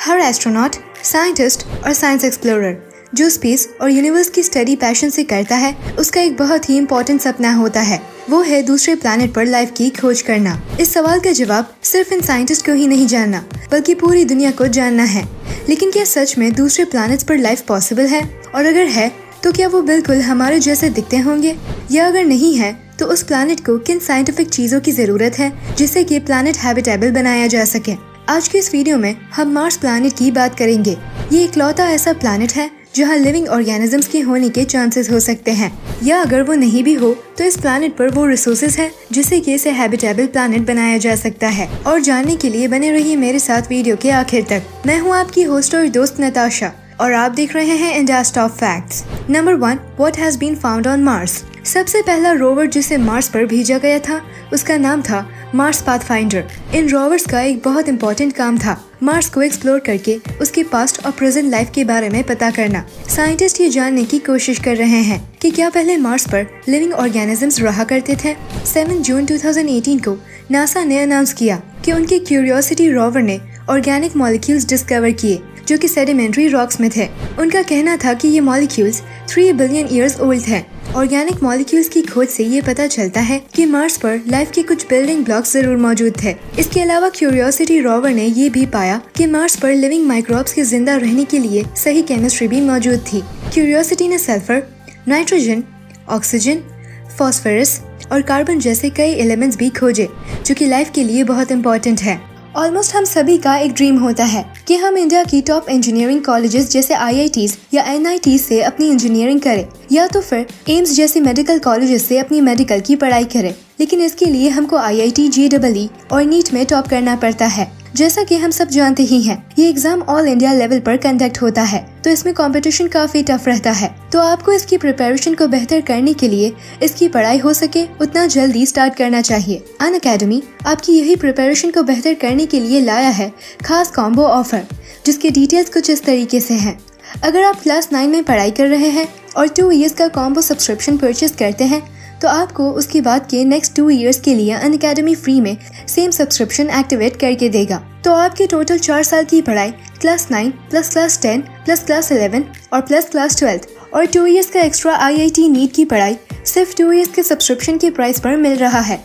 हर astronaut, scientist और science explorer जो space और यूनिवर्स की स्टडी पैशन से करता है, उसका एक बहुत ही इम्पोर्टेंट सपना होता है। वो है दूसरे प्लैनेट पर लाइफ की खोज करना। इस सवाल का जवाब सिर्फ इन साइंटिस्ट को ही नहीं जानना, बल्कि पूरी दुनिया को जानना है। लेकिन क्या सच में दूसरे प्लैनेट्स पर लाइफ पॉसिबल है? और अगर है, तो क्या वो बिल्कुल हमारे जैसे दिखते होंगे? या अगर नहीं है, तो उस प्लैनेट को किन साइंटिफिक चीजों की जरूरत है जिससे कि प्लैनेट हैबिटेबल बनाया जा सके? आज के इस वीडियो में हम मार्स प्लैनेट की बात करेंगे। ये इकलौता ऐसा प्लैनेट है जहाँ लिविंग ऑर्गेनिजम्स के होने के चांसेस हो सकते हैं, या अगर वो नहीं भी हो तो इस प्लैनेट पर वो रिसोर्सेज है जिससे कि इसे हैबिटेबल प्लैनेट बनाया जा सकता है। और जानने के लिए बने रहिए मेरे साथ वीडियो के आखिर तक। मैं हूँ आपकी होस्ट और दोस्त नताशा और आप देख रहे हैं India's top facts. Number 1, what has been found on Mars. सबसे पहला रोवर जिसे मार्स पर भेजा गया था, उसका नाम था मार्स पाथफाइंडर। इन रोवर्स का एक बहुत इम्पोर्टेंट काम था मार्स को एक्सप्लोर करके उसके पास्ट और प्रेजेंट लाइफ के बारे में पता करना। साइंटिस्ट ये जानने की कोशिश कर रहे हैं कि क्या पहले मार्स पर लिविंग ऑर्गेनिजम्स रहा करते थे। 7 जून 2018 को नासा ने अनाउंस किया कि उनके क्यूरियोसिटी रोवर ने ऑर्गेनिक मॉलिक्यूल्स डिस्कवर किए जो कि सेडिमेंट्री रॉक्स में थे। उनका कहना था कि ये मॉलिक्यूल्स 3 बिलियन ईयर्स ओल्ड थे। ऑर्गेनिक मॉलिक्यूल्स की खोज से ये पता चलता है कि मार्स पर लाइफ के कुछ बिल्डिंग ब्लॉक्स जरूर मौजूद थे। इसके अलावा क्यूरियोसिटी रोवर ने ये भी पाया कि मार्स पर लिविंग माइक्रोब्स के जिंदा रहने के लिए सही केमिस्ट्री भी मौजूद थी। क्यूरियोसिटी ने सल्फर, नाइट्रोजन, ऑक्सीजन, फॉस्फोरस और कार्बन जैसे कई एलिमेंट्स भी खोजे जो कि लाइफ के लिए बहुत इम्पोर्टेंट है। ऑलमोस्ट हम सभी का एक ड्रीम होता है कि हम इंडिया की टॉप इंजीनियरिंग कॉलेजेस जैसे IITs या NITs से अपनी इंजीनियरिंग करें, या तो फिर एम्स जैसी मेडिकल कॉलेजेस से अपनी मेडिकल की पढ़ाई करें। लेकिन इसके लिए हमको IIT, JEE और नीट में टॉप करना पड़ता है। जैसा कि हम सब जानते ही हैं, ये एग्जाम ऑल इंडिया लेवल पर कंडक्ट होता है, तो इसमें कंपटीशन काफी टफ रहता है। तो आपको इसकी प्रिपरेशन को बेहतर करने के लिए इसकी पढ़ाई हो सके उतना जल्दी स्टार्ट करना चाहिए। अनअकैडमी आपकी यही प्रिपरेशन को बेहतर करने के लिए लाया है खास कॉम्बो ऑफर, जिसके डिटेल्स कुछ इस तरीके से हैं। अगर आप क्लास 9 में पढ़ाई कर रहे हैं और 2 ईयर्स का कॉम्बो सब्सक्रिप्शन परचेज करते हैं, तो आपको उसके बाद के नेक्स्ट 2 ईयर्स के लिए अनअकैडमी फ्री में सेम सब्सक्रिप्शन एक्टिवेट करके देगा। तो आपकी टोटल 4 साल की पढ़ाई class 9 plus class 10 plus class 11 और प्लस क्लास 12 और 2 ईयर्स का एक्स्ट्रा IIT नीट की पढ़ाई सिर्फ 2 ईयर्स के सब्सक्रिप्शन के प्राइस पर मिल रहा है।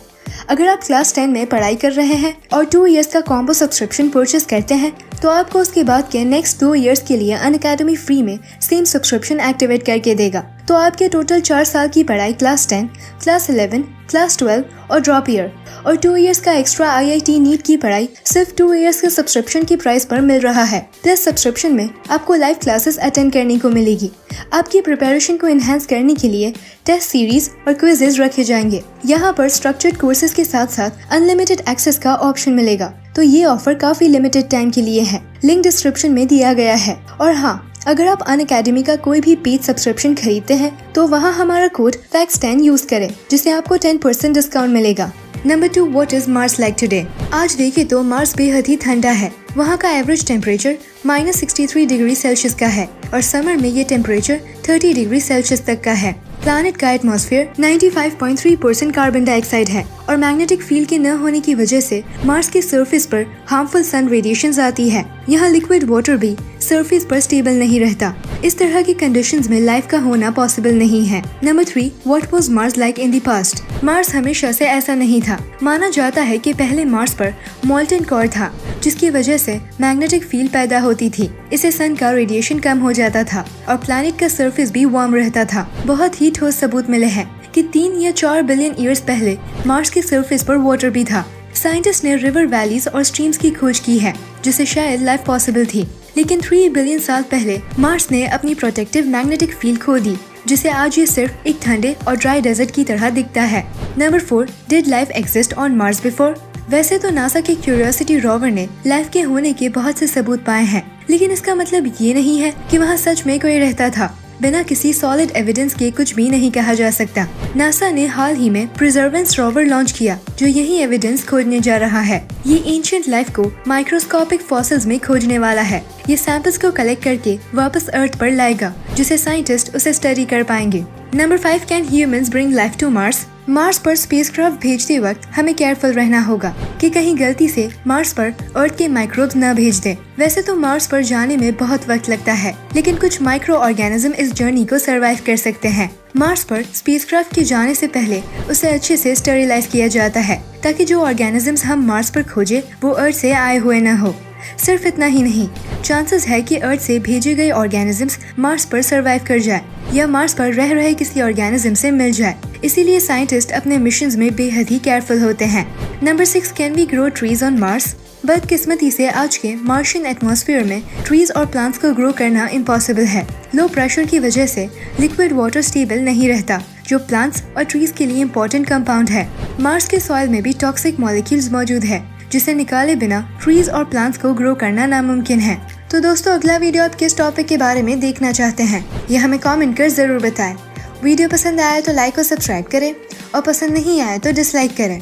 अगर आप क्लास 10 में पढ़ाई कर रहे हैं और 2 ईयर्स का कॉम्बो सब्सक्रिप्शन परचेज करते हैं, तो आपको उसके बाद के नेक्स्ट 2 ईयर्स के लिए अनअकैडमी फ्री में सेम सब्सक्रिप्शन एक्टिवेट करके देगा। तो आपके टोटल 4 साल की पढ़ाई क्लास 10, क्लास 11, क्लास 12 और ड्रॉप ईयर और 2 ईयर्स का एक्स्ट्रा IIT नीट की पढ़ाई सिर्फ 2 ईयर्स के सब्सक्रिप्शन की प्राइस पर मिल रहा है। प्लस सब्सक्रिप्शन में आपको लाइव क्लासेस अटेंड करने को मिलेगी। आपकी प्रिपरेशन को एनहांस करने के लिए टेस्ट सीरीज और क्विजेज रखे जाएंगे। यहाँ पर स्ट्रक्चर्ड कोर्सेज के साथ साथ अनलिमिटेड एक्सेस का ऑप्शन मिलेगा। तो ये ऑफर काफी लिमिटेड टाइम के लिए है। लिंक डिस्क्रिप्शन में दिया गया है। और हाँ, अगर आप अनअकैडमी का कोई भी पेड सब्सक्रिप्शन खरीदते हैं, तो वहाँ हमारा कोड FACTS10 यूज करें, जिससे आपको 10% डिस्काउंट मिलेगा। Number 2, what is Mars like today. आज देखें तो मार्स बेहद ही ठंडा है। वहाँ का एवरेज टेम्परेचर -63 डिग्री सेल्सियस का है और समर में ये टेम्परेचर 30 डिग्री सेल्सियस तक का है। प्लैनेट का एटमॉस्फेयर 95.3% कार्बन डाइऑक्साइड है और मैग्नेटिक फील्ड के न होने की वजह से मार्स के सरफेस पर हार्मफुल सन रेडिएशंस आती है। यहाँ लिक्विड वाटर भी सरफेस पर स्टेबल नहीं रहता। इस तरह की कंडीशंस में लाइफ का होना पॉसिबल नहीं है। Number 3, what was Mars like in the past. Mars हमेशा से ऐसा नहीं था। माना जाता है कि पहले मार्स पर मोल्टन कोर था, जिसकी वजह से मैग्नेटिक फील्ड पैदा होती थी। इससे सन का रेडिएशन कम हो जाता था और प्लैनेट का सरफेस भी वार्म रहता था। बहुत ही ठोस सबूत मिले हैं कि 3 या 4 बिलियन ईयर्स पहले मार्स के सरफेस पर वाटर भी था। साइंटिस्ट ने रिवर वैलीज और स्ट्रीम्स की खोज की है, जिससे शायद लाइफ पॉसिबल थी। लेकिन 3 बिलियन साल पहले मार्स ने अपनी प्रोटेक्टिव मैग्नेटिक फील्ड खो दी, जिसे आज ये सिर्फ एक ठंडे और ड्राई डेजर्ट की तरह दिखता है। Number 4, did life exist on Mars before. वैसे तो नासा के क्यूरियोसिटी रोवर ने लाइफ के होने के बहुत से सबूत पाए हैं, लेकिन इसका मतलब ये नहीं है कि वहाँ सच में कोई रहता था। बिना किसी सॉलिड एविडेंस के कुछ भी नहीं कहा जा सकता। नासा ने हाल ही में परसेवरेंस रोवर लॉन्च किया, जो यही एविडेंस खोजने जा रहा है। ये एंशिएंट लाइफ को माइक्रोस्कोपिक फॉसिल्स में खोजने वाला है। ये सैंपल्स को कलेक्ट करके वापस अर्थ पर लाएगा, जिसे साइंटिस्ट उसे स्टडी कर पाएंगे। Number 5, can humans bring life to Mars. Mars पर स्पेसक्राफ्ट भेजते वक्त हमें केयरफुल रहना होगा कि कहीं गलती से मार्स पर अर्थ के माइक्रोब्स न भेज दें। वैसे तो मार्स पर जाने में बहुत वक्त लगता है, लेकिन कुछ माइक्रो ऑर्गेनिज्म इस जर्नी को सरवाइव कर सकते हैं। मार्स पर स्पेसक्राफ्ट के जाने से पहले उसे अच्छे से स्टेरिलाइज किया जाता है, ताकि जो ऑर्गेनिजम्स हम मार्स पर खोजे वो अर्थ से आए हुए न हो। सिर्फ इतना ही नहीं, चांसेस है कि अर्थ से भेजे गए ऑर्गेनिजम्स मार्स पर सरवाइव कर जाए या मार्स पर रह रहे किसी ऑर्गेनिज्म से मिल जाए। इसीलिए साइंटिस्ट अपने मिशंस में बेहद ही केयरफुल होते हैं। Number 6, can we grow trees on Mars? बदकिस्मती से आज के मार्शियन एटमॉस्फेयर में ट्रीज और प्लांट्स को ग्रो करना इम्पॉसिबल है। लो प्रेशर की वजह से लिक्विड वाटर स्टेबल नहीं रहता, जो प्लांट्स और ट्रीज के लिए इम्पोर्टेंट कंपाउंड है। मार्स के सॉइल में भी टॉक्सिक मॉलिक्यूल्स मौजूद है, जिसे निकाले बिना ट्रीज और प्लांट्स को ग्रो करना नामुमकिन है। तो दोस्तों, अगला वीडियो आप किस टॉपिक के बारे में देखना चाहते हैं, यह हमें कमेंट कर जरूर बताएं। वीडियो पसंद आया तो लाइक और सब्सक्राइब करें और पसंद नहीं आया तो डिसलाइक करें।